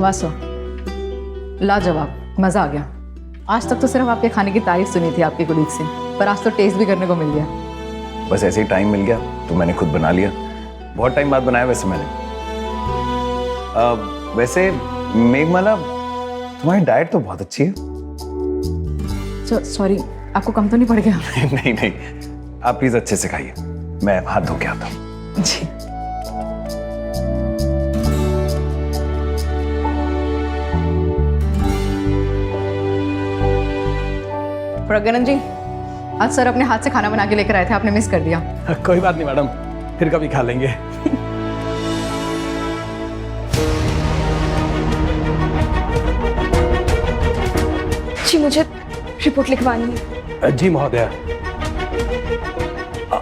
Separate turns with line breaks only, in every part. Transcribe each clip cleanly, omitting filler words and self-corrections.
वासो, लाजवाब, मज़ा आ गया। आज तक तो सिर्फ आपके खाने की तारीफ सुनी थी आपके कोलीग से, पर आज तो टेस्ट भी करने को मिल गया।
बस ऐसे ही टाइम मिल गया तो मैंने खुद बना लिया। बहुत टाइम बाद बनाया वैसे मैंने। वैसे मेघमाला, तुम्हारी डाइट तो बहुत अच्छी है।
सॉरी, आपको कम तो नहीं पड़ गया?
नहीं नहीं, आप प्लीज अच्छे से खाइए, मैं हाथ धो के आता हूँ।
जी। प्रज्ञानंद जी, आज सर अपने हाथ से खाना बना के लेकर आए थे, आपने मिस कर दिया।
कोई बात नहीं मैडम, फिर कभी खा लेंगे।
जी मुझे रिपोर्ट लिखवानी है।
जी महोदय,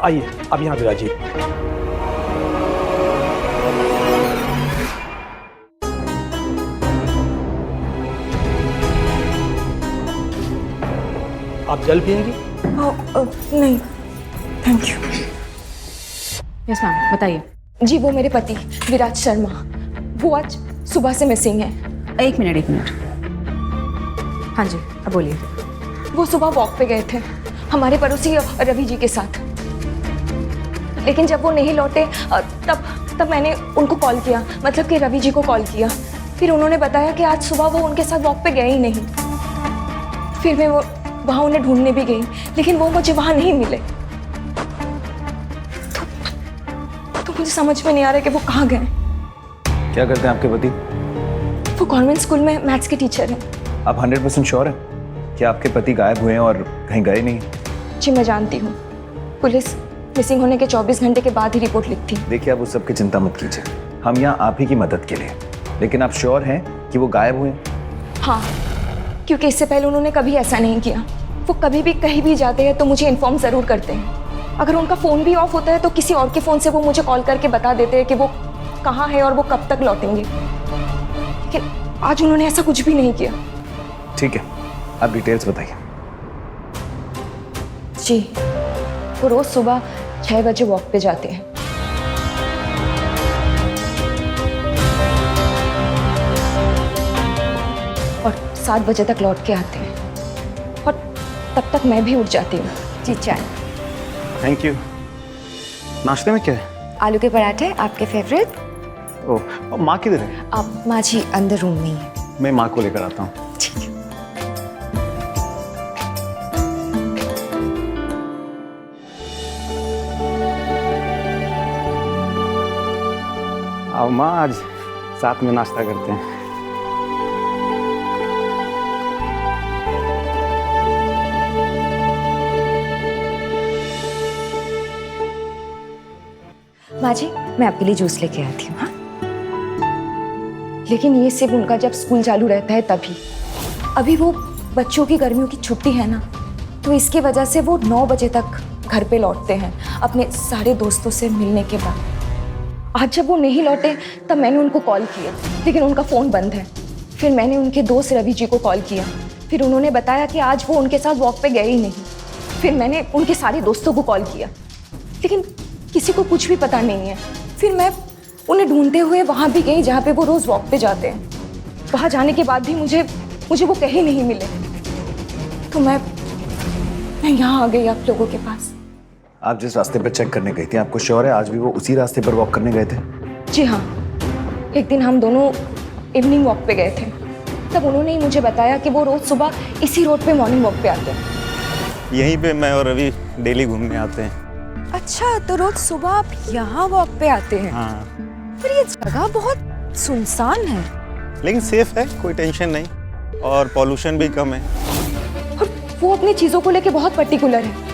आइए अब यहाँ विराजिए। आप जल पिएंगी?
नहीं थैंक यू।
यस मैम, बताइए।
जी वो मेरे पति विराज शर्मा, वो आज सुबह से मिसिंग है।
एक मिनट। हाँ जी, अब बोलिए।
वो सुबह वॉक पे गए थे हमारे पड़ोसी रवि जी के साथ, लेकिन जब वो नहीं लौटे तब मैंने उनको कॉल किया, मतलब कि रवि जी को कॉल किया। फिर उन्होंने बताया कि आज सुबह वो उनके साथ वॉक पे गए ही नहीं। फिर मैं वो वहाँ उन्हें ढूंढने भी गई, लेकिन वो मुझे वहाँ नहीं मिले। तो मुझे समझ में नहीं आ रहा कि वो कहाँ गए।
क्या करते हैं आपके पति?
वो गवर्नमेंट स्कूल में मैथ्स के टीचर हैं।
आप 100% श्योर हैं कि आपके पति गायब हुए हैं और कहीं गए नहीं?
जी मैं जानती हूँ, पुलिस मिसिंग होने के 24 घंटे के बाद ही रिपोर्ट लिखती।
देखिए, आप उस सब की चिंता मत कीजिए, हम यहाँ आप ही की मदद के लिए। लेकिन आप श्योर हैं कि वो गायब हुए?
हाँ, क्योंकि इससे पहले उन्होंने कभी ऐसा नहीं किया। वो कभी भी कहीं भी जाते हैं तो मुझे इन्फॉर्म ज़रूर करते हैं। अगर उनका फ़ोन भी ऑफ होता है तो किसी और के फ़ोन से वो मुझे कॉल करके बता देते हैं कि वो कहाँ है और वो कब तक लौटेंगे। लेकिन आज उन्होंने ऐसा कुछ भी नहीं किया।
ठीक है, आप डिटेल्स बताइए।
जी, वो रोज़ सुबह 6 बजे वॉक पे जाते हैं। और 7 बजे तक लौट के आते हैं, और तब तक मैं भी उठ जाती हूँ।
जी चाय।
Thank you. नाश्ते में क्या है?
आलू के पराठे, आपके फेवरेट।
ओह, और माँ किधर है?
आप माँ जी अंदर रूम में ही है।
मैं माँ को लेकर आता हूँ।
ठीक है।
आओ माँ, आज साथ में नाश्ता करते हैं।
माँ जी, मैं आपके लिए जूस लेके आती हूँ। हाँ,
लेकिन ये सिर्फ उनका जब स्कूल चालू रहता है तभी। अभी वो बच्चों की गर्मियों की छुट्टी है ना, तो इसकी वजह से वो 9 बजे तक घर पे लौटते हैं अपने सारे दोस्तों से मिलने के बाद। आज जब वो नहीं लौटे तब मैंने उनको कॉल किया, लेकिन उनका फ़ोन बंद है। फिर मैंने उनके दोस्त रवि जी को कॉल किया, फिर उन्होंने बताया कि आज वो उनके साथ वॉक पे गए ही नहीं। फिर मैंने उनके सारे दोस्तों को कॉल किया, लेकिन किसी को कुछ भी पता नहीं है। फिर मैं उन्हें ढूंढते हुए वहाँ भी गई जहाँ पे वो रोज़ वॉक पे जाते हैं। वहाँ जाने के बाद भी मुझे वो कहीं नहीं मिले। तो मैं यहाँ आ गई आप लोगों के पास।
आप जिस रास्ते पर चेक करने गई थी, आपको श्योर है आज भी वो उसी रास्ते पर वॉक करने गए थे?
जी हाँ, एक दिन हम दोनों इवनिंग वॉक पे गए थे, तब उन्होंने ही मुझे बताया कि वो रोज़ सुबह इसी रोड पे मॉर्निंग वॉक पे आते हैं।
यहीं पे मैं और रवि डेली घूमने आते हैं।
अच्छा, तो रोज सुबह आप यहाँ वॉक पे आते हैं?
हाँ,
पर ये जगह बहुत सुनसान है।
लेकिन सेफ है, कोई टेंशन नहीं, और पॉल्यूशन भी कम है।
और वो अपनी चीज़ों को लेके बहुत पर्टिकुलर है।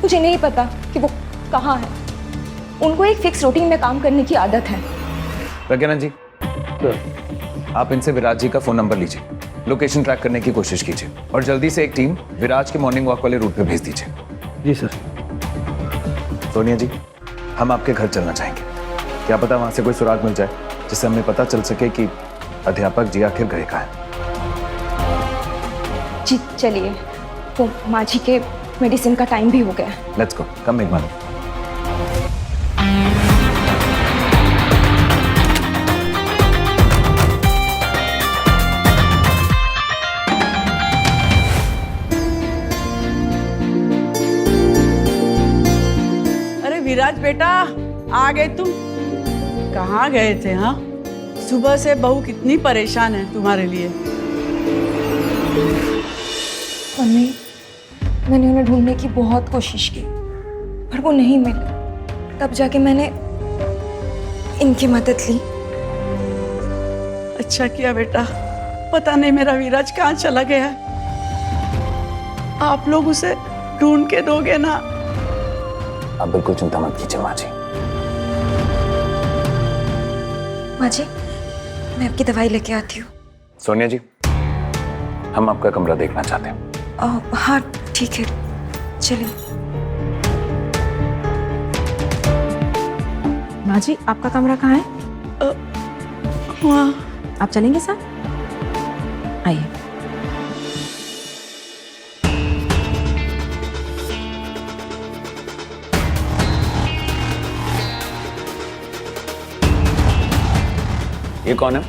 मुझे नहीं पता कि वो कहाँ है। उनको एक फिक्स रूटीन में काम करने की आदत है।
प्रज्ञानंद जी, आप इनसे विराज जी का फ़ोन नंबर लीजिए, लोकेशन ट्रैक करने की कोशिश कीजिए, और जल्दी से एक टीम विराज के मॉर्निंग वॉक वाले रूट पे भेज दीजिए।
जी सर।
सोनिया जी, हम आपके घर चलना चाहेंगे। क्या पता वहाँ से कोई सुराग मिल जाए जिससे हमें पता चल सके कि अध्यापक जी आखिर गए कहाँ हैं।
जी चलिए, वो माँ जी के मेडिसिन का टाइम भी हो गया है।
लेट्स गो, कम मेघमाला।
विराज बेटा, आ गए तुम। कहाँ गए थे? हाँ, सुबह से बहू कितनी परेशान है तुम्हारे लिए।
मम्मी, मैंने उन्हें ढूंढने की बहुत कोशिश की पर वो नहीं मिले। तब जाके मैंने इनकी मदद ली।
अच्छा किया बेटा, पता नहीं मेरा विराज कहाँ चला गया है। आप लोग उसे ढूंढ के दोगे ना?
आप बिल्कुल चिंता मत कीजिए माँ जी।
माँ जी, मैं आपकी दवाई लेके आती हूँ।
सोनिया जी, हम आपका कमरा देखना चाहते हैं।
हाँ ठीक है, चलिए।
माँ जी, आपका कमरा कहाँ है?
वहाँ।
आप चलेंगे साथ? आइए।
ये कौन है?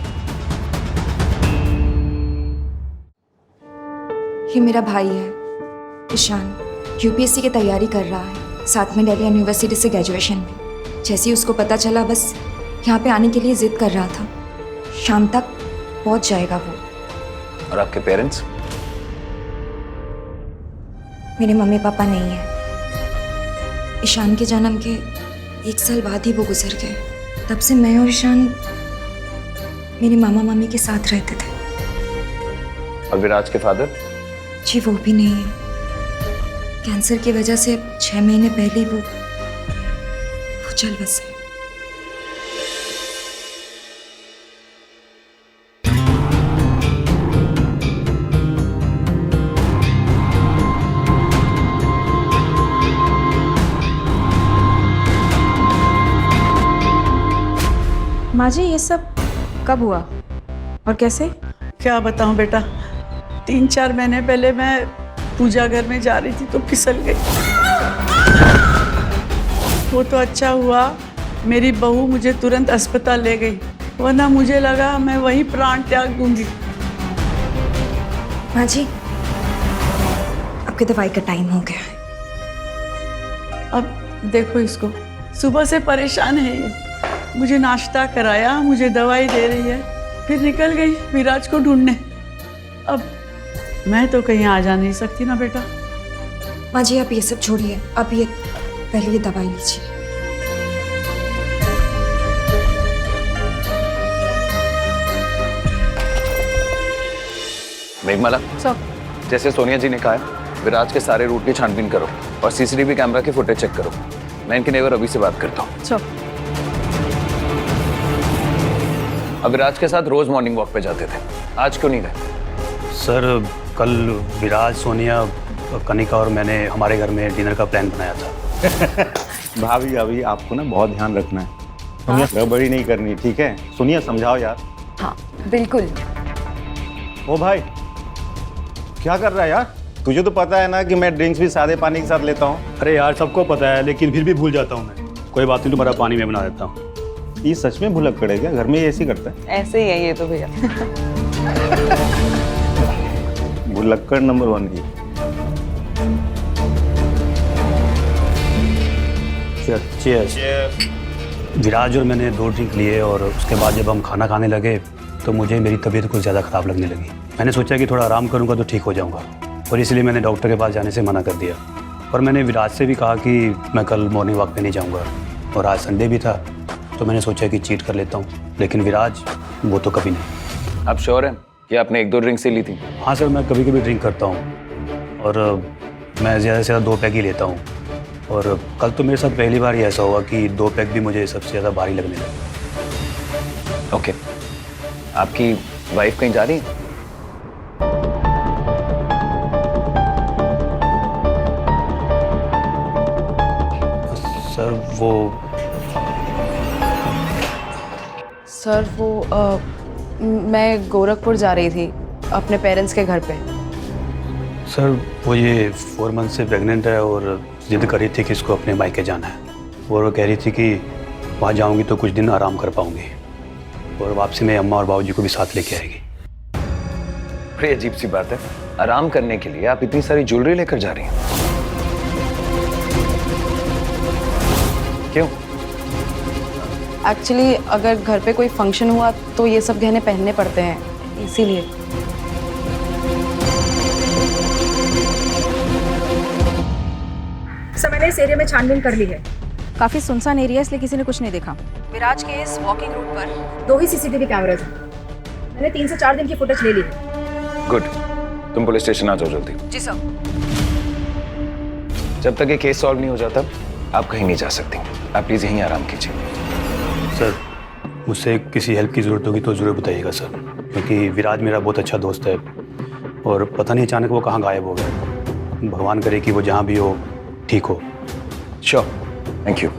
ये मेरा भाई है ईशान। यूपीएससी की तैयारी कर रहा है, साथ में दिल्ली यूनिवर्सिटी से ग्रेजुएशन भी। जैसे ही उसको पता चला, बस यहाँ पे आने के लिए जिद कर रहा था। शाम तक पहुँच जाएगा वो।
और आपके पेरेंट्स?
मेरे मम्मी पापा नहीं है। ईशान के जन्म के 1 साल बाद ही वो गुजर गए। तब से मैं और ईशान मेरे मामा मामी के साथ रहते थे।
और विराज के फादर?
जी वो भी नहीं है। कैंसर की वजह से 6 महीने पहले वो चल बसे।
माँ जी, ये सब कब हुआ और कैसे?
क्या बताऊं बेटा, 3-4 महीने पहले मैं पूजा घर में जा रही थी तो फिसल गई। वो तो अच्छा हुआ मेरी बहू मुझे तुरंत अस्पताल ले गई, वरना मुझे लगा मैं वहीं प्राण त्याग दूंगी।
माँ जी, आपकी दवाई का टाइम हो गया है।
अब देखो इसको, सुबह से परेशान है ये। मुझे नाश्ता कराया, मुझे दवाई दे रही है, फिर निकल गई विराज को ढूंढने। अब मैं तो कहीं आ जा नहीं सकती ना बेटा।
माँ जी, आप ये सब छोड़िए, आप ये पहले ये दवाई लीजिए।
मेघमाला,
सर।
जैसे सोनिया जी ने कहा है, विराज के सारे रूट की छानबीन करो और सीसीटीवी कैमरा की फुटेज चेक करो। मैं इनके नेबर अभी से बात करता हूँ।
सर।
अब विराज के साथ रोज मॉर्निंग वॉक पे जाते थे, आज क्यों नहीं गए?
सर, कल विराज, सोनिया, कनिका और मैंने हमारे घर में डिनर का प्लान बनाया था।
भाभी अभी आपको ना बहुत ध्यान रखना है। सोनिया, गड़बड़ी नहीं करनी, ठीक है? सोनिया, समझाओ यार।
हाँ बिल्कुल।
ओ भाई, क्या कर रहा है यार? तुझे तो पता है ना कि मैं ड्रिंक्स भी सादे पानी के साथ लेता हूँ।
अरे यार, सबको पता है, लेकिन फिर भी भूल जाता हूँ मैं। कोई बात नहीं, तुम्हारा पानी में बना देता हूँ।
ये सच में भुलक्कड़ है क्या? घर में ये ऐसे ही करता है?
ऐसे ही है ये तो भैया।
भुलक्कड़ नंबर 1 की।
चीयर्स। विराज और मैंने 2 ड्रिंक लिए और उसके बाद जब हम खाना खाने लगे तो मुझे मेरी तबीयत कुछ ज़्यादा ख़राब लगने लगी। मैंने सोचा कि थोड़ा आराम करूँगा तो ठीक हो जाऊँगा, और इसलिए मैंने डॉक्टर के पास जाने से मना कर दिया। और मैंने विराज से भी कहा कि मैं कल मॉर्निंग वॉक पे नहीं जाऊँगा, और आज संडे भी था तो मैंने सोचा कि चीट कर लेता हूँ। लेकिन विराज, वो तो कभी नहीं।
आप श्योर हैं कि आपने 1-2 ड्रिंक से ली थी?
हाँ सर, मैं कभी कभी ड्रिंक करता हूँ और मैं ज़्यादा से ज़्यादा 2 पैक ही लेता हूँ। और कल तो मेरे साथ पहली बार ही ऐसा हुआ कि 2 पैक भी मुझे सबसे ज़्यादा भारी लगने लगे।
ओके, आपकी वाइफ कहीं जा रही है?
सर वो मैं गोरखपुर जा रही थी अपने पेरेंट्स के घर पे।
सर, वो ये 4 मंथ से प्रेग्नेंट है और जिद कर रही थी कि इसको अपने मायके जाना है, और वो कह रही थी कि वहाँ जाऊँगी तो कुछ दिन आराम कर पाऊँगी, और वापसी में अम्मा और बाबूजी को भी साथ लेके आएगी।
बड़ी अजीब सी बात है, आराम करने के लिए आप इतनी सारी ज्वेलरी लेकर जा रही हैं। क्यों?
एक्चुअली अगर घर पे कोई फंक्शन हुआ तो ये सब गहने पहनने पड़ते हैं, इसीलिए।
सर मैंने इस एरिया में छानबीन कर ली है। काफी सुनसान एरिया है, इसलिए किसी ने कुछ नहीं देखा। विराज के इस वॉकिंग रूट पर 2 ही सीसीटीवी कैमरास हैं। मैंने 3 से 4 दिन की फुटेज ले ली है।
गुड, तुम पुलिस स्टेशन आ जाओ जल्दी।
जी सर।
जब तक ये केस सॉल्व नहीं हो जाता आप कहीं नहीं जा सकती। आप प्लीज यहीं आराम कीजिए।
सर मुझसे किसी हेल्प की ज़रूरत होगी तो ज़रूर बताइएगा सर, क्योंकि विराज मेरा बहुत अच्छा दोस्त है और पता नहीं अचानक वो कहाँ गायब हो गया। भगवान करे कि वो जहाँ भी हो ठीक हो।
Sure, thank you.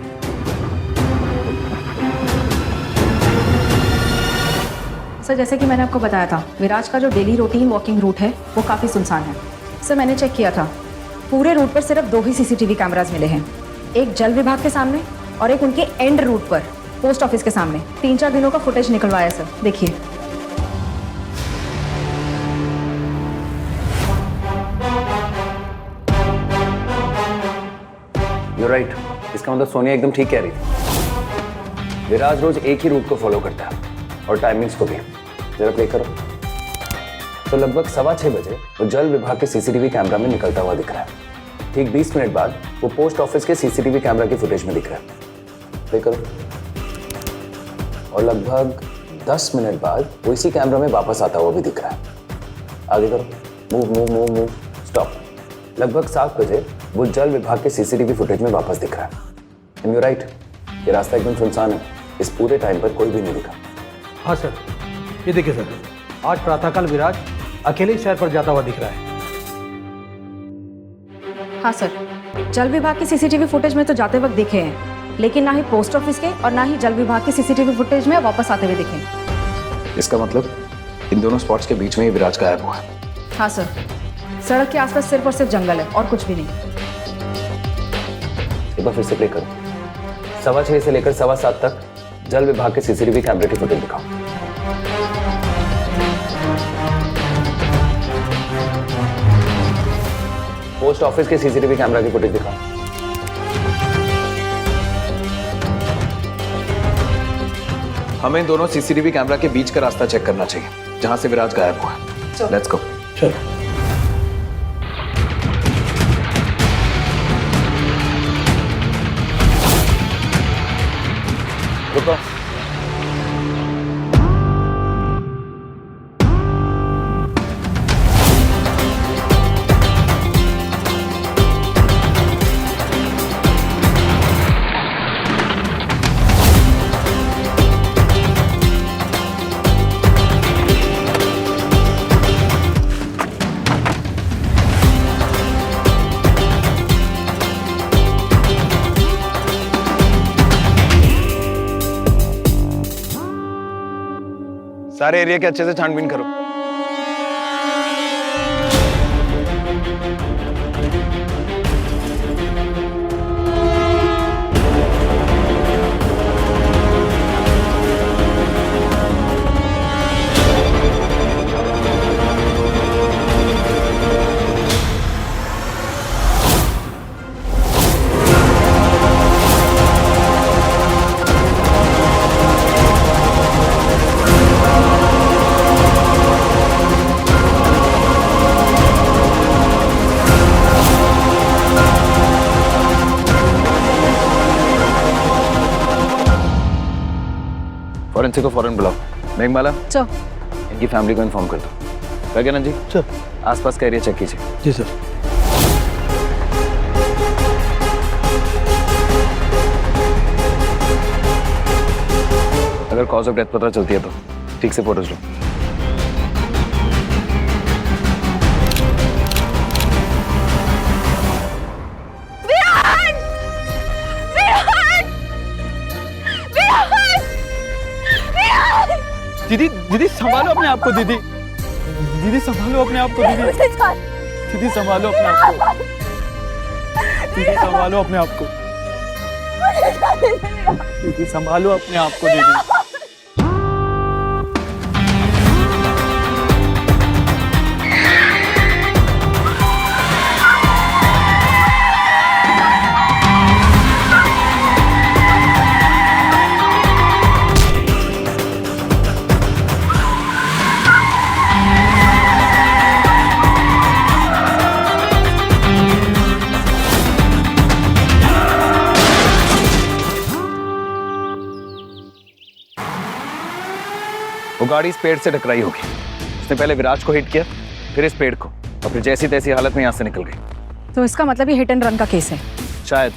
सर जैसे कि मैंने आपको बताया था, विराज का जो डेली रूटीन वॉकिंग रूट है वो काफ़ी सुनसान है। सर मैंने चेक किया था, पूरे रूट पर सिर्फ 2 ही सीसीटीवी कैमरास मिले हैं। एक जल विभाग के सामने और एक उनके एंड रूट पर पोस्ट ऑफिस के सामने। 3-4 दिनों का फुटेज निकलवाया सर, देखिए।
You're right. इसका मतलब सोनिया एकदम ठीक कह रही थी। विराज रोज एक ही रूट को फॉलो करता है और टाइमिंग्स को भी। जरा प्ले करो। तो लगभग 6:15 बजे वो जल विभाग के सीसीटीवी कैमरा में निकलता हुआ दिख रहा है। ठीक 20 मिनट बाद वो पोस्ट ऑफिस के सीसीटीवी कैमरा की फुटेज में दिख रहा है। प्ले करो। और लगभग 10 मिनट बाद वो इसी कैमरा में वापस आता हुआ भी दिख रहा है। आगे करो। Move move move move. Stop. लगभग 7 बजे वो जल विभाग के सीसीटीवी फुटेज में वापस दिख रहा है। एंड यू राइट, ये रास्ता एकदम सुनसान है। इस पूरे टाइम पर कोई भी नहीं दिखा।
हाँ सर, ये देखिए सर, आज प्रातःकाल विराज अकेले ही सैर पर जाता हुआ दिख रहा है।
हाँ सर, जल विभाग के सीसीटीवी फुटेज में तो जाते वक्त दिखे हैं, लेकिन ना ही पोस्ट ऑफिस के और ना ही जल विभाग के सीसीटीवी फुटेज में वापस आते हुए दिखे।
इसका मतलब इन दोनों स्पॉट्स के बीच में ही विराज गायब हुआ है।
हाँ सर, सड़क के आसपास सिर्फ और सिर्फ जंगल है और कुछ भी नहीं।
एक बार फिर से प्ले करो। 6:15 से लेकर 7:15 तक जल विभाग के सीसीटीवी कैमरे की फुटेज दिखाओ। पोस्ट ऑफिस के सीसीटीवी कैमरा की फुटेज दिखाओ। हमें दोनों सीसीटीवी कैमरा के बीच का रास्ता चेक करना चाहिए जहां से विराज गायब हुआ। Let's go. रुको। सारे एरिया के अच्छे से छानबीन करो। फॉरेंसिक को फौरन बुलाओ। मेघमाला,
सर।
इनकी फैमिली को इन्फॉर्म कर दो। गगन जी
सर।
आसपास का एरिया चेक कीजिए।
जी सर।
अगर कॉज ऑफ डेथ पता चलती है तो ठीक से फोटोज लो।
दीदी दीदी संभालो अपने आप को। दीदी दीदी संभालो अपने आप को। दीदी दीदी संभालो अपने आप को। दीदी संभालो अपने आप को। दीदी संभालो अपने आप को। दीदी
गाड़ी इस पेड़ से टकराई होगी। उसने पहले विराज को हिट किया, फिर इस पेड़ को, और फिर जैसी तैसी हालत में यहाँ से निकल गई।
तो इसका मतलब ये हिट एंड रन का केस है।
शायद।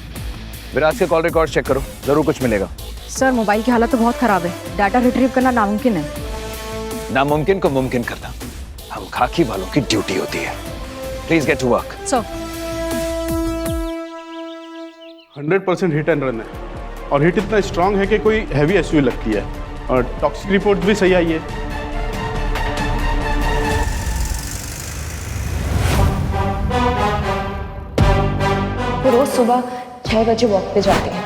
विराज के कॉल रिकॉर्ड चेक करो, जरूर कुछ मिलेगा।
सर मोबाइल की हालत तो बहुत खराब है, डाटा रिट्रीव करना नामुमकिन है।
नामुमकिन को मुमकिन करना हम खाकी वालों की ड्यूटी होती है। Please get to work.
Sir
100% hit and run है, और हिट इतना स्ट्रांग है कि कोई हैवी एसयूवी लगती है, और टॉक्सिक रिपोर्ट भी सही आई है।
वो रोज सुबह 6 बजे वॉक पे जाते हैं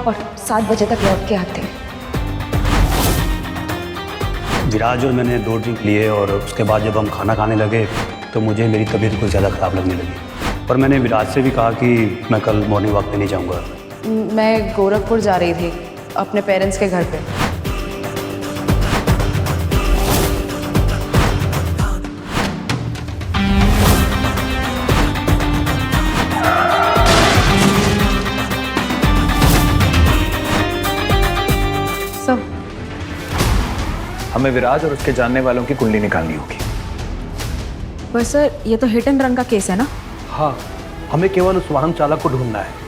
और 7 बजे तक लौट के आते हैं।
विराज और मैंने 2 ड्रिंक लिए और उसके बाद जब हम खाना खाने लगे तो मुझे मेरी तबीयत कुछ ज़्यादा ख़राब लगने लगी। पर मैंने विराज से भी कहा कि मैं कल मॉर्निंग वॉक पे नहीं जाऊँगा।
मैं गोरखपुर जा रही थी अपने पेरेंट्स के घर पे।
सर
हमें विराज और उसके जानने वालों की कुंडली निकालनी होगी।
पर सर ये तो हिट एंड रन का केस है ना?
हाँ, हमें केवल उस वाहन चालक को ढूंढना है।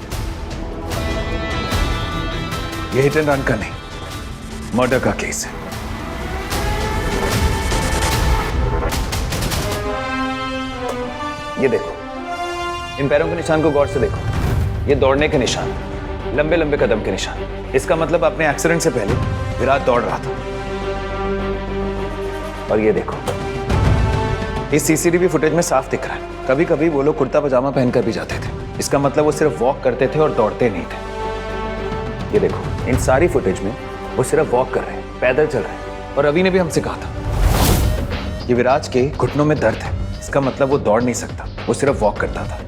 ये हिट एंड रन का नहीं, मर्डर का केस है। ये देखो, इन पैरों के निशान को गौर से देखो। ये दौड़ने के निशान, लंबे लंबे कदम के निशान। इसका मतलब अपने एक्सीडेंट से पहले विराज दौड़ रहा था। और ये देखो, इस सीसीटीवी फुटेज में साफ दिख रहा है, कभी कभी वो लोग कुर्ता पजामा पहनकर भी जाते थे। इसका मतलब वो सिर्फ वॉक करते थे और दौड़ते नहीं थे। ये देखो, इन सारी फुटेज में वो सिर्फ वॉक कर रहे हैं, पैदल चल रहे हैं। और अभी ने भी हमसे कहा था कि विराज के घुटनों में दर्द है, इसका मतलब वो दौड़ नहीं सकता, वो सिर्फ वॉक करता था।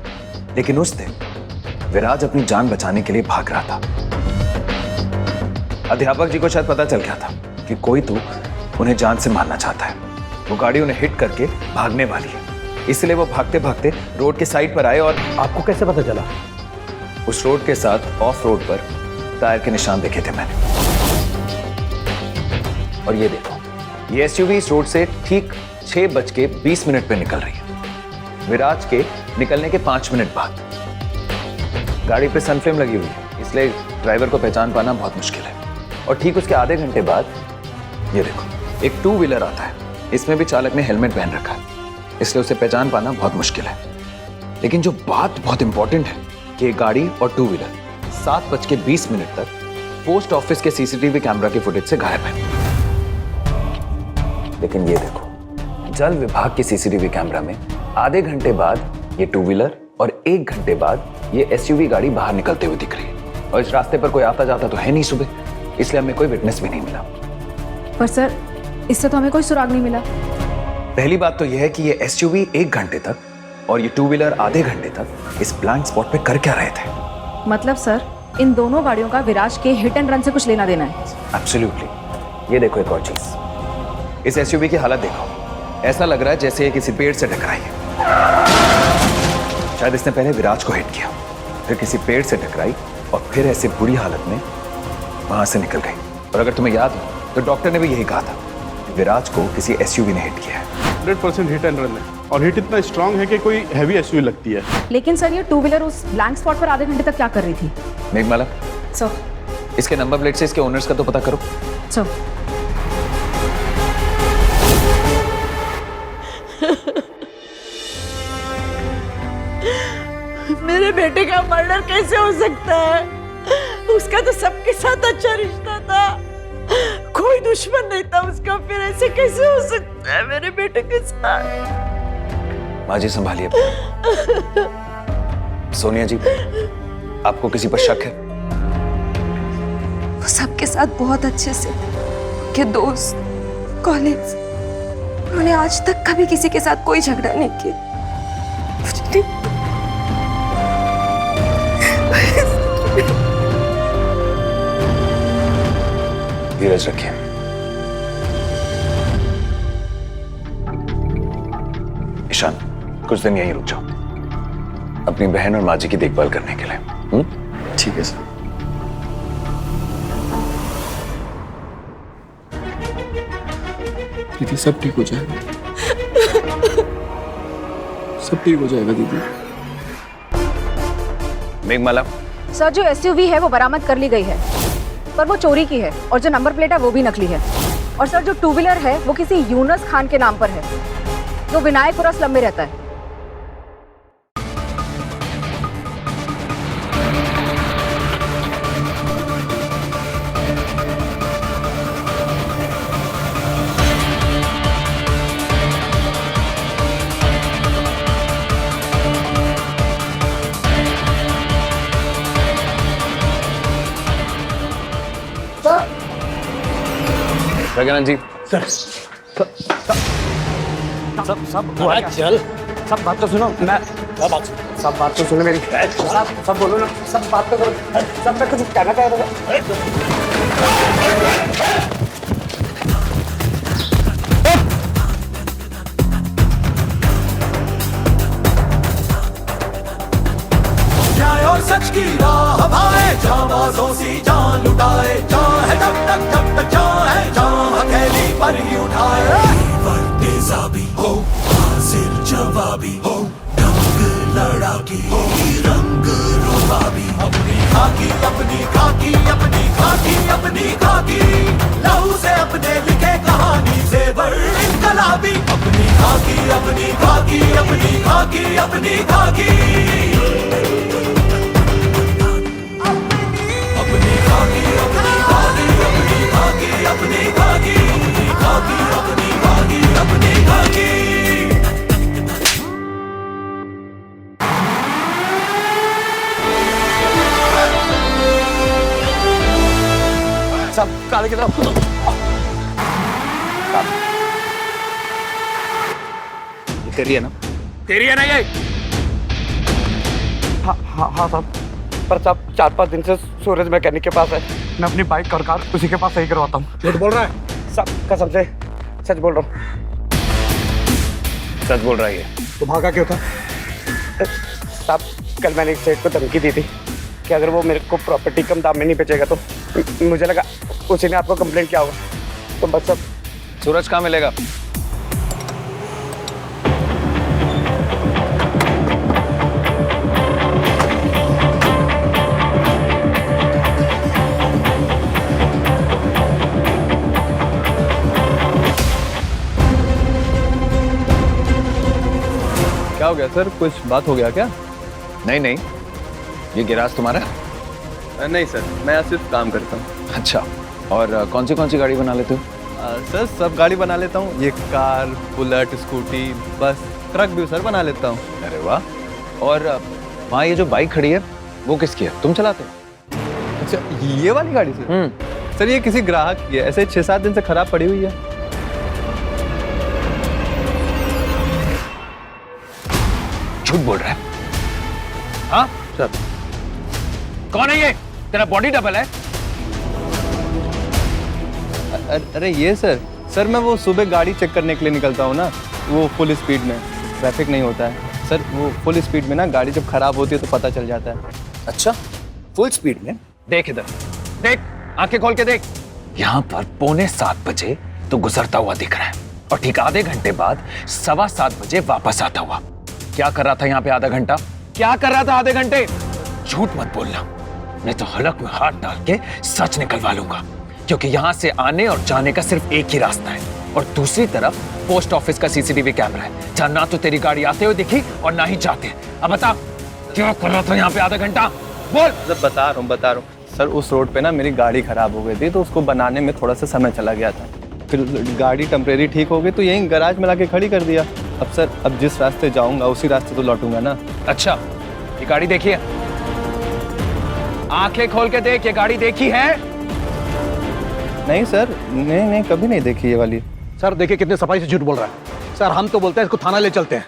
लेकिन उस दिन विराज अपनी जान बचाने के लिए भाग रहा था। अध्यापक जी को शायद पता चल गया था कि कोई तो उन्हें जान से मारना चाहता है। वो गाड़ी उन्हें हिट करके भागने वाली है, इसलिए वो भागते भागते रोड के साइड पर आए। और
आपको कैसे पता चला?
उस रोड के साथ ऑफ रोड पर टायर के निशान देखे थे मैंने। और ये देखो, ये एसयूवी इस रोड से ठीक 6:20 पे निकल रही है। विराज के निकलने के 5 मिनट बाद। गाड़ी पे सनफ्लेम लगी हुई है, इसलिए ड्राइवर को पहचान पाना बहुत मुश्किल है। और ठीक उसके आधे घंटे बाद ये देखो, एक 2 व्हीलर आता है, इसमें भी चालक ने हेलमेट पहन रखा है, इसलिए उसे पहचान पाना बहुत मुश्किल है। लेकिन जो बात बहुत इंपॉर्टेंट है कि गाड़ी और 2 व्हीलर 7:20 तक पोस्ट ऑफिस के सीसीटीवी कैमरा की फुटेज से गायब है। लेकिन ये देखो, जल विभाग के सीसीटीवी कैमरा में आधे घंटे बाद ये 2 व्हीलर और 1 घंटे बाद ये एसयूवी गाड़ी बाहर निकलते हुए दिख रही है। और इस रास्ते पर कोई आता जाता तो है नहीं सुबह, इसलिए हमें कोई विटनेस भी नहीं मिला।
पर सर इससे तो हमें कोई सुराग नहीं मिला।
पहली बात तो यह है कि ये एसयूवी 1 घंटे तक और ये 2 व्हीलर आधे घंटे तक इस ब्लैंक स्पॉट पे कर क्या रहे थे?
मतलब सर इन दोनों गाड़ियों का विराज के हिट एंड रन से कुछ लेना देना है?
एब्सोल्युटली। ये देखो एक और चीज, इस एसयूवी की हालत देखो, ऐसा लग रहा है जैसे ये किसी पेड़ से टकराई है। शायद इसने पहले विराज को हिट किया, फिर किसी पेड़ से टकराई और फिर ऐसे बुरी हालत में वहां से निकल गई। और अगर तुम्हें याद हो तो डॉक्टर ने भी यही कहा था, विराज को किसी एसयूवी ने हिट किया है।
100% हिट एंड रन है, और हिट इतना स्ट्रांग है कि कोई हैवी एसयूवी लगती है।
लेकिन सर ये 2 व्हीलर उस ब्लैंक स्पॉट पर आधे घंटे तक क्या कर रही थी?
मेघमाला,
सर
इसके नंबर प्लेट से इसके ओनर्स का तो पता करो।
सर
मेरे बेटे का मर्डर कैसे हो सकता है? उसका तो सबके साथ अच्छा रिश्ता था, कोई दुश्मन नहीं था उसका, फिर ऐसे कैसे हो सकता है मेरे बेटे के साथ?
माँ जी संभालिए। सोनिया जी, आपको किसी पर शक है?
वो सबके साथ बहुत अच्छे से के दोस्त, कॉलेज, उन्होंने आज तक कभी किसी के साथ कोई झगड़ा नहीं किया।
धीरज रखिए। ईशान, कुछ दिन यहीं रुक जाओ, अपनी बहन और माँ जी की देखभाल करने के लिए। ठीक है सर।
दीदी सब ठीक हो जाएगा, सब ठीक हो जाएगा दीदी।
मेघमाला,
सर जो एसयूवी है वो बरामद कर ली गई है, पर वो चोरी की है और जो नंबर प्लेट है वो भी नकली है। और सर जो टू व्हीलर है वो किसी यूनुस खान के नाम पर है जो विनायकपुरा स्लम में रहता है।
प्रज्ञानंद जी,
सब हुआ चल, सब बात तो सुनो, मैं सब बात तो सुनो मेरी, सब बोलो ना, सब बात तो करो, सब मैं कुछ कहना चाह रहा
न्याय और सच की राह भाए, जाबाजों सी जान लुटाए, जान है जब तक जान है, जान हथेली पर ही उठाए। तेजाबी हो, हाजिर जवाबी हो, ढंग लड़ाकी हो, रंग रुबाबी, अपनी खाकी अपनी खाकी अपनी खाकी अपनी खाकी, लहू से अपने लिखे कहानी जेवर इनकलाबी, अपनी खाकी अपनी खाकी अपनी खाकी अपनी खाकी, अपनी खाकी अपनी खाकी अपनी खाकी अपनी खाकी, अपनी खाकी अपनी खाकी अपनी खाकी।
सब काले की तरफ तेरी है ना, तेरी है ना ये? हाँ हाँ हाँ साहब, पर साहब 4-5 दिन से सूरज मैकेनिक के पास है, मैं अपनी बाइक कार उसी के पास सही करवाता हूँ। झूठ बोल रहा है? सब कसम से सच बोल रहा हूँ।
सच बोल रहा है ये?
तो भागा क्यों था? साहब कल मैंने एक सेठ को धमकी दी थी कि अगर वो मेरे को प्रॉपर्टी कम दाम में नहीं बेचेगा तो मुझे लगा उसी ने आपको कंप्लेंट किया होगा, तो बस अब
सूरज कहाँ मिलेगा?
क्या हो गया सर, कुछ बात हो गया क्या?
नहीं नहीं, ये गिराज तुम्हारा?
नहीं सर, मैं यहाँ सिर्फ काम करता हूँ।
अच्छा, और कौन सी गाड़ी बना लेते हो?
सर सब गाड़ी बना लेता हूँ, ये कार, बुलेट, स्कूटी, बस, ट्रक भी सर बना लेता हूँ।
अरे वाह। और वहाँ ये जो बाइक खड़ी है वो किसकी है, तुम चलाते हो?
अच्छा, ये वाली गाड़ी सर ये किसी ग्राहक की है, ऐसे 6-7 दिन से खराब पड़ी हुई है।
झूठ बोल रहा है? हाँ
सर।
कौन है ये? तेरा बॉडी डबल है?
अरे ये सर मैं वो सुबह गाड़ी चेक करने के लिए निकलता हूँ ना, वो फुल स्पीड में, ट्रैफिक नहीं होता है सर, वो फुल स्पीड में ना गाड़ी जब खराब होती है तो पता चल जाता है।
अच्छा, फुल स्पीड में? देख इधर, देख, आंखें खोल के देख। यहाँ पर 6:45 बजे तो गुजरता हुआ दिख रहा है और ठीक आधे घंटे बाद 7:15 बजे वापस आता हुआ। क्या कर रहा था यहाँ पे आधा घंटा? क्या कर रहा था आधे घंटे? झूठ मत बोलना, नहीं तो हलक में हाथ डाल के सच निकलवा लूंगा, क्योंकि यहाँ से आने और जाने का सिर्फ एक ही रास्ता है और दूसरी तरफ पोस्ट ऑफिस का सीसीटीवी कैमरा है, जहाँ ना तो तेरी गाड़ी आते हुए दिखी और ना ही जाते। अब बता, क्या कर रहा था यहाँ पे आधा घंटा? बोल।
बता रहा हूँ सर, उस रोड पे ना मेरी गाड़ी खराब हो गई थी तो उसको बनाने में थोड़ा सा समय चला गया था, फिर गाड़ी टेम्परेरी ठीक हो गई तो यहीं गैराज में लाके खड़ी कर दिया। अब सर, अब जिस रास्ते जाऊंगा उसी रास्ते तो लौटूंगा ना।
अच्छा, ये गाड़ी देखी है? आंखें खोल के देख, ये गाड़ी देखी है?
नहीं सर, नहीं कभी नहीं देखी ये वाली।
सर देखिए कितने सफाई से झूठ बोल रहा है। सर हम तो बोलते हैं इसको थाना ले चलते हैं।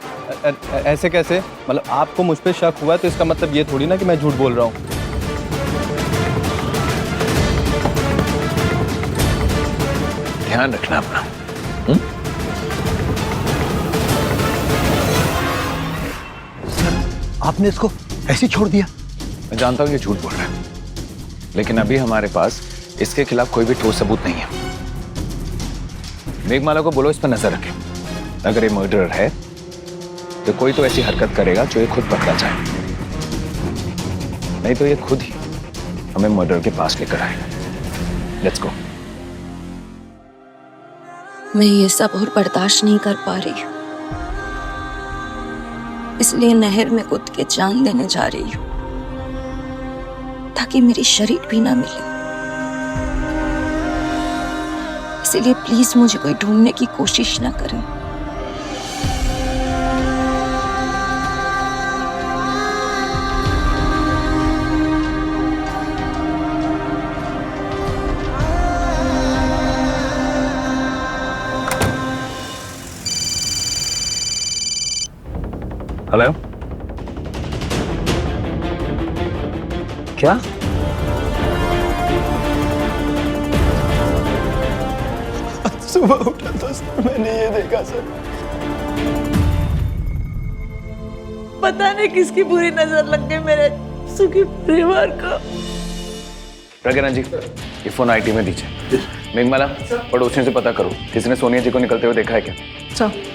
ऐसे कैसे? मतलब आपको मुझ पे शक हुआ है तो इसका मतलब ये थोड़ी ना कि मैं झूठ बोल रहा हूँ।
ध्यान रखना अपना।
आपने इसको ऐसे ही छोड़ दिया?
मैं जानता हूँ ये झूठ बोल रहा है, लेकिन अभी हमारे पास इसके खिलाफ कोई भी ठोस सबूत नहीं है। मेघमाला को बोलो इस पर नजर रखे। अगर ये मर्डरर है तो कोई तो ऐसी हरकत करेगा जो ये खुद पकड़ा जाए, नहीं तो ये खुद ही हमें मर्डर के पास लेकर आएगा। Let's go.
मैं ये सब और बर्दाश्त नहीं कर पा रही हूँ, इसलिए नहर में कूद के जान देने जा रही हूँ ताकि मेरी शरीर भी ना मिले। इसलिए प्लीज मुझे कोई ढूंढने की कोशिश ना करें।
हेलो, क्या?
सुबह उठा था सर, मैंने ये देखा सर।
पता नहीं किसकी बुरी नजर लग गई मेरे सुखी परिवार को।
प्रज्ञा जी, ये फोन आईटी में दीजिए। मेघमाला, पड़ोसियों से पता करो किसी ने सोनिया जी को निकलते हुए देखा है क्या?
सर।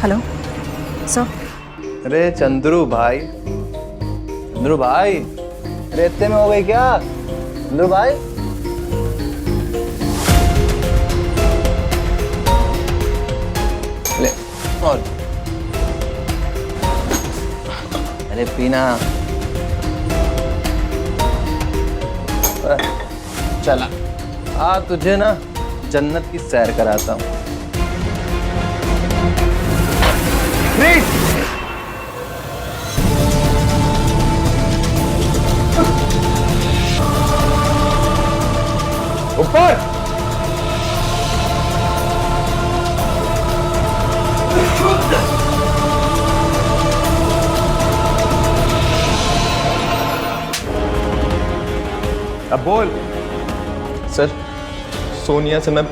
Hello sir.
अरे चंद्रू भाई, चंद्रू भाई, रेते में हो गई क्या? चंद्रू भाई, ले और अरे पीना। चला आ, तुझे ना जन्नत की सैर कराता हूँ।
ऊपर
अब बोल। सर, सोनिया से मैं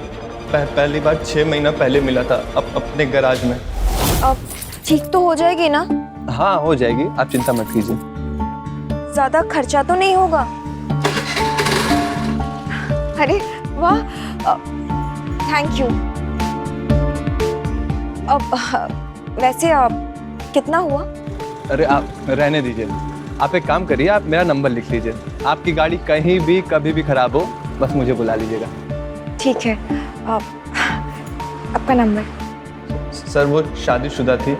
पहली बार 6 महीना पहले मिला था अपने गैराज में।
अब ठीक तो हो जाएगी ना?
हाँ हो जाएगी, आप चिंता मत कीजिए।
ज्यादा खर्चा तो नहीं होगा? अरे वाह, थैंक यू। अब वैसे कितना हुआ?
अरे आप रहने दीजिए, आप एक काम करिए, आप मेरा नंबर लिख लीजिए। आपकी गाड़ी कहीं भी कभी भी खराब हो बस मुझे बुला लीजिएगा।
ठीक है, आपका नंबर?
सर वो शादीशुदा थी,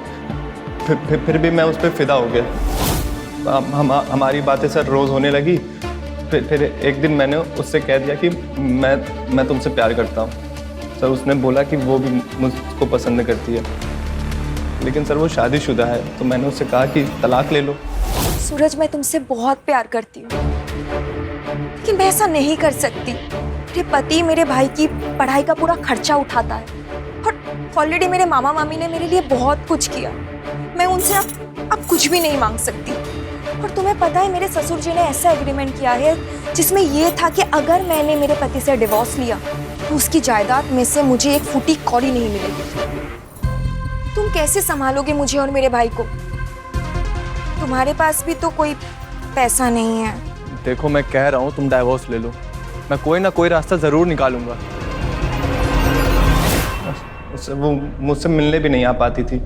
फिर भी मैं उस पर फिदा हो गया। हमारी बातें सर रोज़ होने लगी। फिर एक दिन मैंने उससे कह दिया कि मैं तुमसे प्यार करता हूँ। सर उसने बोला कि वो भी मुझको पसंद करती है, लेकिन सर वो शादीशुदा है, तो मैंने उससे कहा कि तलाक ले लो।
सूरज, मैं तुमसे बहुत प्यार करती हूँ, लेकिन मैं ऐसा नहीं कर सकती। मेरे पति मेरे भाई की पढ़ाई का पूरा खर्चा उठाता है और ऑलरेडी मेरे मामा मामी ने मेरे लिए बहुत कुछ किया। मैं उनसे अब कुछ भी नहीं मांग सकती। और तुम्हें पता है, मेरे ससुर जी ने ऐसा एग्रीमेंट किया है जिसमें यह था कि अगर मैंने मेरे पति से डिवोर्स लिया तो उसकी जायदाद में से मुझे एक फूटी कौड़ी नहीं मिलेगी। तुम कैसे संभालोगे मुझे और मेरे भाई को? तुम्हारे पास भी तो कोई पैसा नहीं है।
देखो मैं कह रहा हूँ तुम डाइवोर्स ले लो, मैं कोई ना कोई रास्ता ज़रूर निकालूंगा। वो मुझसे मिलने भी नहीं आ पाती थी,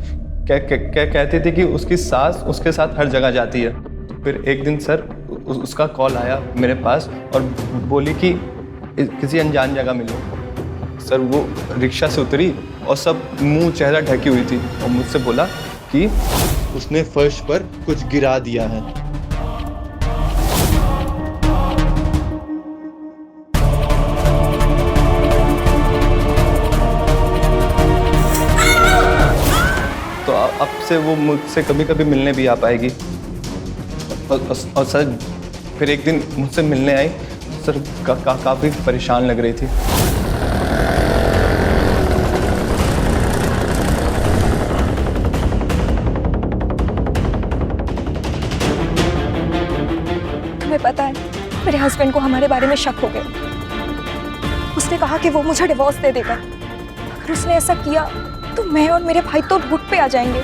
कहती थी कि उसकी सास उसके साथ हर जगह जाती है। फिर एक दिन सर उसका कॉल आया मेरे पास और बोली कि किसी अनजान जगह मिलो। सर वो रिक्शा से उतरी और सब मुंह चेहरा ढकी हुई थी और मुझसे बोला कि
उसने फर्श पर कुछ गिरा दिया है।
से वो मुझसे कभी कभी मिलने भी आ पाएगी। और सर फिर एक दिन मुझसे मिलने आई सर, काफ़ी परेशान लग रही थी।
तुम्हें पता है मेरे हस्बैंड को हमारे बारे में शक हो गया। उसने कहा कि वो मुझे डिवोर्स दे देगा। अगर उसने ऐसा किया तो मैं और मेरे भाई तो घुट पे आ जाएंगे।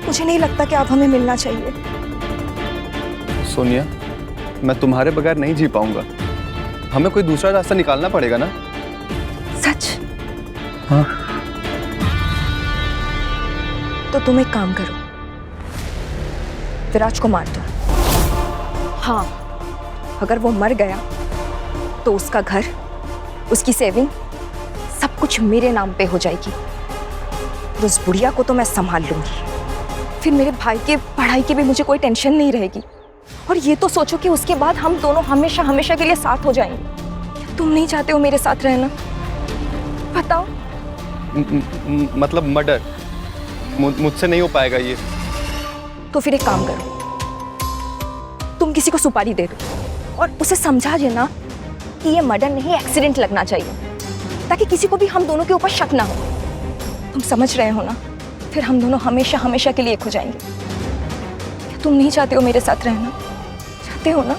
मुझे नहीं लगता कि आप हमें मिलना चाहिए।
सोनिया, मैं तुम्हारे बगैर नहीं जी पाऊंगा। हमें कोई दूसरा रास्ता निकालना पड़ेगा ना।
सच?
हाँ।
तो तुम एक काम करो, विराज को मार दो। हाँ, अगर वो मर गया तो उसका घर, उसकी सेविंग, सब कुछ मेरे नाम पे हो जाएगी। और उस बुढ़िया को तो मैं संभाल लूंगी। फिर मेरे भाई के पढ़ाई की भी मुझे कोई टेंशन नहीं रहेगी। और ये तो सोचो कि उसके बाद हम दोनों हमेशा हमेशा के लिए साथ हो जाएंगे। क्या तुम नहीं चाहते हो मेरे साथ रहना? बताओ।
मतलब मर्डर मुझसे नहीं हो पाएगा ये।
तो फिर एक काम करो, तुम किसी को सुपारी दे दो और उसे समझा देना कि ये मर्डर नहीं, एक्सीडेंट लगना चाहिए, ताकि किसी को भी हम दोनों के ऊपर शक ना हो। तुम समझ रहे हो ना? फिर हम दोनों हमेशा हमेशा के लिए एक हो जाएंगे। क्या तुम नहीं चाहते हो मेरे साथ रहना? चाहते हो ना?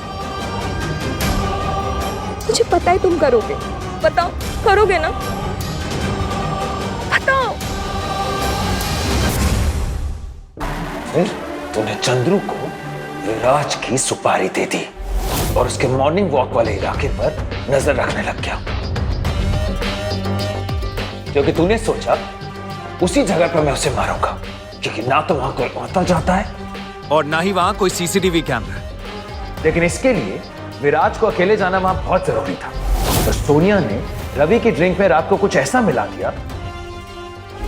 मुझे पता है तुम करोगे। बताओ, करोगे ना? बताओ।
फिर तूने चंद्रू को विराज की सुपारी दे दी और उसके मॉर्निंग वॉक वाले इलाके पर नजर रखने लग गया, क्योंकि तूने सोचा उसी जगह पर मैं उसे मारूंगा, क्योंकि ना तो वहां कोई आता जाता है और ना ही वहां कोई सीसीटीवी कैमरा। लेकिन इसके लिए विराज को अकेले जाना वहां बहुत जरूरी था। तो सोनिया ने रवि की ड्रिंक में रात को कुछ ऐसा मिला दिया,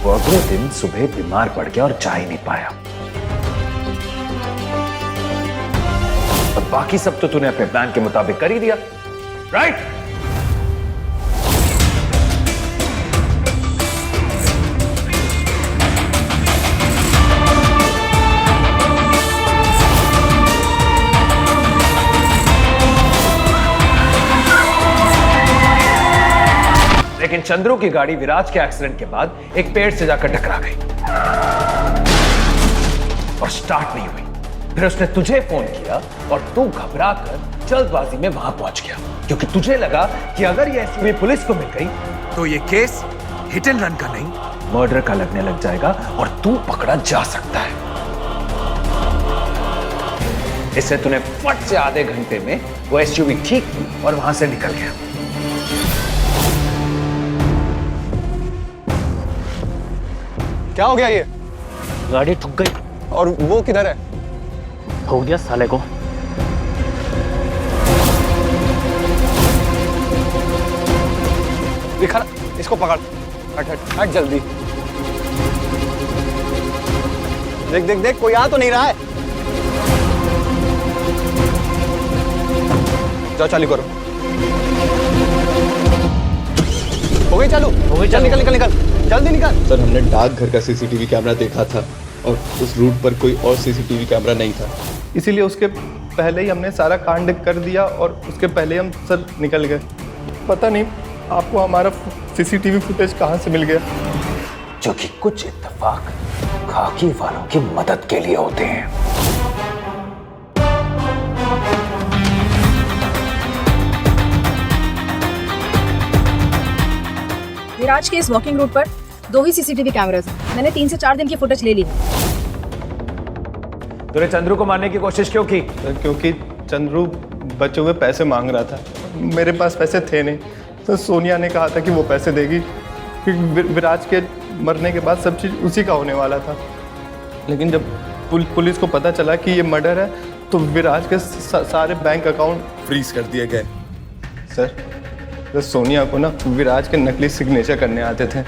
वो अगले दिन सुबह बीमार पड़ गया और जा ही नहीं पाया। और बाकी सब तो तूने अपने प्लान के मुताबिक कर ही दिया, राइट? लेकिन चंद्रू की गाड़ी विराज के एक्सीडेंट के बाद एक पेड़ से जाकर टकरा गई और स्टार्ट नहीं हुई। फिर उसने तुझे फोन किया और तू घबराकर जल्दबाजी में वहां पहुंच गया, क्योंकि तुझे लगा कि अगर ये एसयूवी पुलिस को मिल गई तो ये केस हिट एंड रन का नहीं, मर्डर का लगने लग जाएगा और तू पकड़ा जा सकता है। इससे तूने फट से आधे घंटे में वो एसयूवी ठीक की और वहां से निकल गया।
क्या हो गया? ये
गाड़ी ठुक गई।
और वो किधर है?
ठोक दिया साले को।
दिखा, इसको पकड़। हट हट हट जल्दी। देख देख देख, कोई आ तो नहीं रहा है। जाओ चालू करो। हो गई चालू? हो गई। चल निकल निकल निकल, जल्दी निकल।
सर, हमने डाकघर का सीसीटीवी कैमरा देखा था और उस रूट पर कोई और सीसीटीवी कैमरा नहीं था,
इसीलिए उसके पहले ही हमने सारा कांड कर दिया और उसके पहले हम सर निकल गए। पता नहीं आपको हमारा सीसीटीवी फुटेज कहाँ से मिल गया।
जो कि कुछ इत्तेफाक खाकी वालों की मदद के लिए होते हैं।
विराज के इस वॉकिंग रूट पर 2 ही सीसीटीवी कैमरास हैं। मैंने 3 से 4 दिन की फुटेज ले ली।
तूने चंद्रू को मारने की कोशिश क्यों की?
क्योंकि चंद्रू बचे हुए पैसे मांग रहा था। मेरे पास पैसे थे नहीं, तो सोनिया ने कहा था कि वो पैसे देगी, क्योंकि विराज के मरने के बाद सब चीज़ उसी का होने वाला था। लेकिन जब पुलिस को पता चला कि ये मर्डर है, तो विराज के सारे बैंक अकाउंट फ्रीज कर दिए गए। सर, तो सोनिया को ना विराज के नकली सिग्नेचर करने आते थे,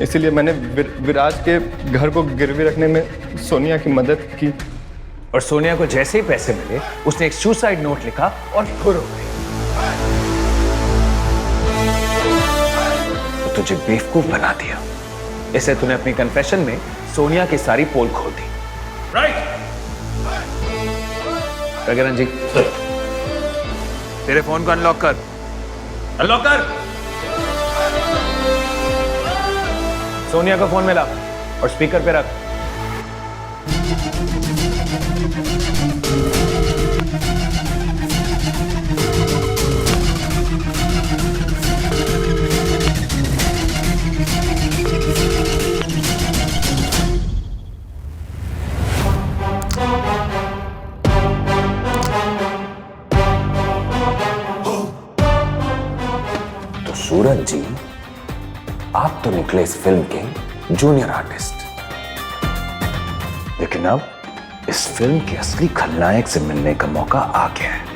इसीलिए मैंने विराज के घर को गिरवी रखने में सोनिया की मदद की।
और सोनिया को जैसे ही पैसे मिले, उसने एक सुसाइड नोट लिखा और फुर हो गई। तो तुझे बेवकूफ बना दिया इससे तूने अपनी कन्फेशन में सोनिया की सारी पोल खोल दी। राइट प्रज्ञानंद जी, तेरे फोन को अनलॉक कर। अनलॉक कर। सोनिया का फोन मिला और स्पीकर पे रख। तो सूरज जी, आप तो निकले इस फिल्म के जूनियर आर्टिस्ट, लेकिन अब इस फिल्म के असली खलनायक से मिलने का मौका आ गया है।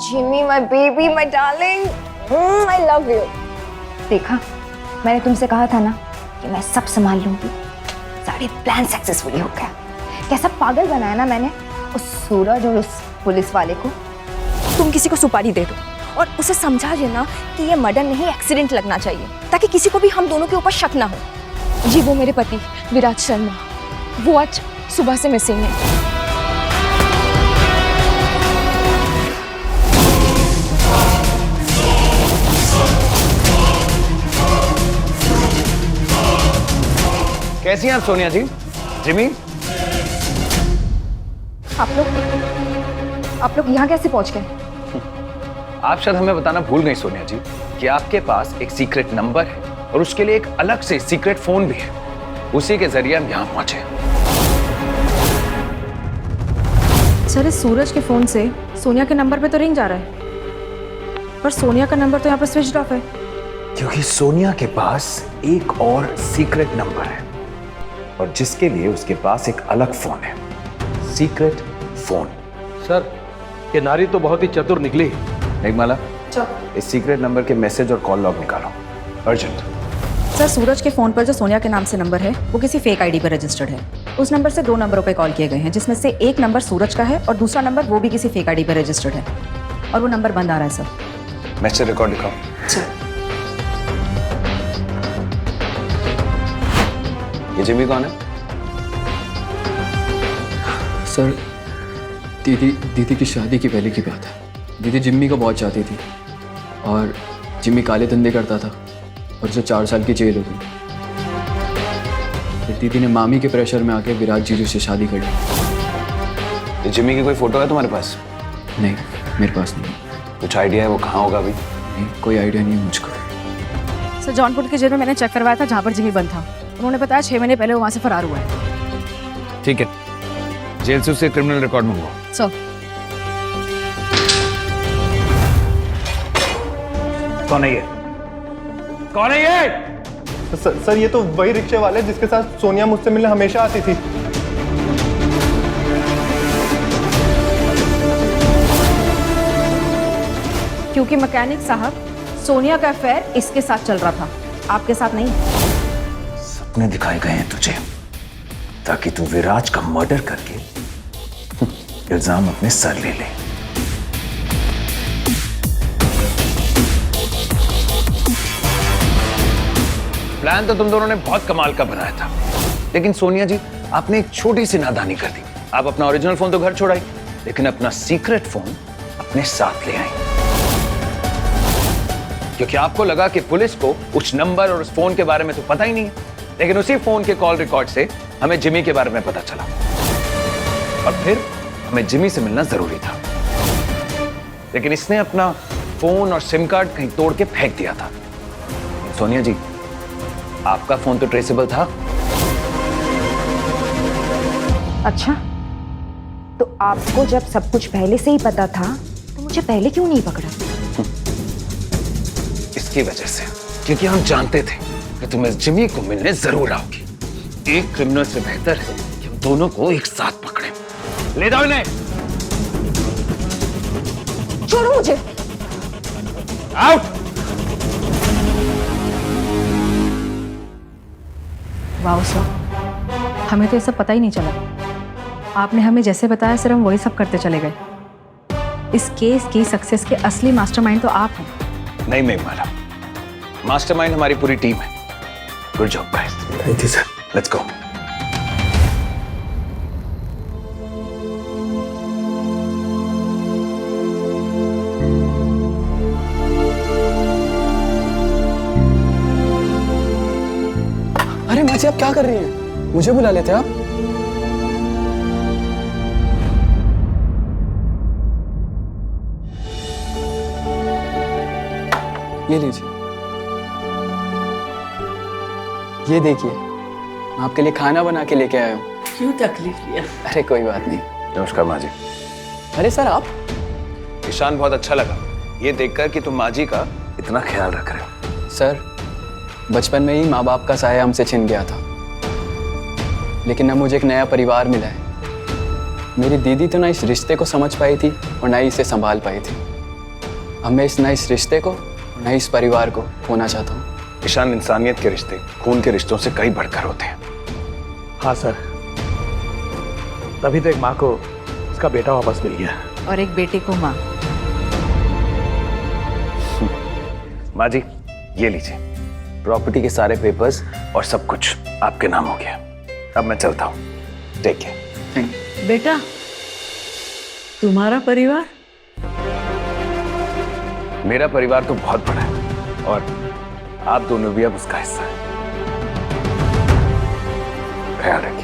Jimmy, my baby, my darling. I love you. देखा, मैंने तुमसे कहा था ना कि मैं सब संभाल लूंगी। सारे प्लान सक्सेसफुली हो गया। कैसा पागल बनाया ना मैंने उस सूरज और उस पुलिस वाले को। तुम किसी को सुपारी दे दो और उसे समझा देना कि ये मर्डर नहीं, एक्सीडेंट लगना चाहिए, ताकि किसी को भी हम दोनों के ऊपर शक ना हो। जी, वो मेरे पति विराज शर्मा, वो आज सुबह से मिसिंग है।
कैसी हैं आप सोनिया जी? जिमी,
आप लोग यहाँ कैसे पहुँच गए?
आप शायद हमें बताना भूल गई सोनिया जी कि आपके पास एक सीक्रेट नंबर है और उसके लिए एक अलग से सीक्रेट फोन भी है। उसी के जरिए हम यहाँ पहुंचे।
सर, इस सूरज के फोन से सोनिया के नंबर पे तो रिंग जा रहा है, पर सोनिया का नंबर तो यहाँ पर स्विच ऑफ है।
क्योंकि सोनिया के पास एक और सीक्रेट नंबर है और जिसके लिए उसके पास एक अलग फोन है, सीक्रेट फोन।
सर, ये नारी तो बहुत ही चतुर निकली।
मेघमाला, इस सीक्रेट नंबर के मैसेज और कॉल लॉग निकालो, अर्जेंट।
सर, सूरज के फोन पर जो सोनिया के नाम से नंबर है वो किसी फेक आईडी पर रजिस्टर्ड है। उस नंबर से 2 नंबरों पे कॉल किए गए हैं, जिसमें से एक नंबर सूरज का है और दूसरा नंबर वो भी किसी फेक आईडी पर रजिस्टर्ड है, और वो नंबर बंद आ रहा है सर।
मैसेज रिकॉर्ड दिखाओ। ये जिमी कौन है?
सर, दीदी की शादी की पहले की बात है। दीदी जिम्मी को बहुत चाहती थी और जिम्मी काले धंधे करता था और उसे 4 साल की जेल हो गई। फिर दीदी ने मामी के प्रेशर में आके विराज जीजू से शादी कर ली।
जिम्मी की कोई फोटो है तुम्हारे पास?
नहीं, मेरे पास नहीं।
कुछ आइडिया है वो कहाँ होगा अभी?
नहीं, कोई आइडिया नहीं है मुझको।
सर, जौनपुर की जेल में मैंने चेक करवाया था जहाँ पर जिमी बंद था। उन्होंने बताया 6 महीने पहले वो वहाँ से फरार हुआ है।
ठीक है, जेल से उससे क्रिमिनल रिकॉर्ड मंगवाओ।
सर,
कौन है ये? कौन है ये?
सर, ये तो वही रिक्शे वाले जिसके साथ सोनिया मुझसे मिलने हमेशा आती थी।
क्योंकि मैकेनिक साहब, सोनिया का अफेयर इसके साथ चल रहा था, आपके साथ नहीं।
सपने दिखाए गए हैं तुझे ताकि तू विराज का मर्डर करके इल्जाम अपने सर ले ले। प्लान तो तुम दोनों ने बहुत कमाल का बनाया था, लेकिन सोनिया जी, आपने एक छोटी सी नादानी कर दी। आप अपना ओरिजिनल फोन तो घर छोड़ाई, लेकिन अपना सीक्रेट फोन अपने साथ ले आई, क्योंकि आपको लगा कि पुलिस को उस नंबर और उस फोन के बारे में तो पता ही नहीं है। लेकिन उसी फोन के कॉल रिकॉर्ड से हमें जिमी के बारे में पता चला और फिर हमें जिमी से मिलना जरूरी था, लेकिन इसने अपना फोन और सिम कार्ड कहीं तोड़ के फेंक दिया था। सोनिया जी, आपका फोन तो ट्रेसेबल था।
अच्छा, तो आपको जब सब कुछ पहले से ही पता था तो मुझे पहले क्यों नहीं पकड़ा?
इसकी वजह से, क्योंकि हम जानते थे कि तुम इस जिमी को मिलने जरूर आओगी। एक क्रिमिनल से बेहतर है कि हम दोनों को एक साथ पकड़े। ले जाओ इन्हें।
छोड़ो मुझे।
आउट।
वाह सर, हमें तो ये सब पता ही नहीं चला। आपने हमें जैसे बताया सर हम वही सब करते चले गए। इस केस की सक्सेस के असली मास्टरमाइंड तो आप हैं।
नहीं मेघमाला, मास्टरमाइंड हमारी पूरी टीम है। Good job guys. Thank you sir. Let's go.
अरे माँ जी आप क्या कर रही हैं? मुझे बुला लेते आप। ये लीजिए, ये देखिए, मैं आपके लिए खाना बना के लेके आया हूँ।
क्यों तकलीफ लिया?
अरे कोई बात नहीं।
नमस्कार माँ जी।
अरे सर आप?
ईशान, बहुत अच्छा लगा ये देखकर कि तुम माँ जी का इतना ख्याल रख रहे हो।
सर, बचपन में ही माँ बाप का साया हमसे छिन गया था, लेकिन अब मुझे एक नया परिवार मिला है। मेरी दीदी तो ना इस रिश्ते को समझ पाई थी और ना ही इसे संभाल पाई थी। अब मैं ना इस रिश्ते को ना इस परिवार को खोना चाहता हूँ।
ईशान, इंसानियत के रिश्ते खून के रिश्तों से कई बढ़कर होते हैं।
हाँ सर, तभी तो एक माँ को उसका बेटा वापस मिल गया
और एक बेटे को माँ।
माँ जी, ये लीजिए, प्रॉपर्टी के सारे पेपर्स और सब कुछ आपके नाम हो गया। अब मैं चलता हूँ। Take care.
बेटा, तुम्हारा परिवार?
मेरा परिवार तो बहुत बड़ा है और आप दोनों भी अब उसका हिस्सा हैं। ख्याल रखिए।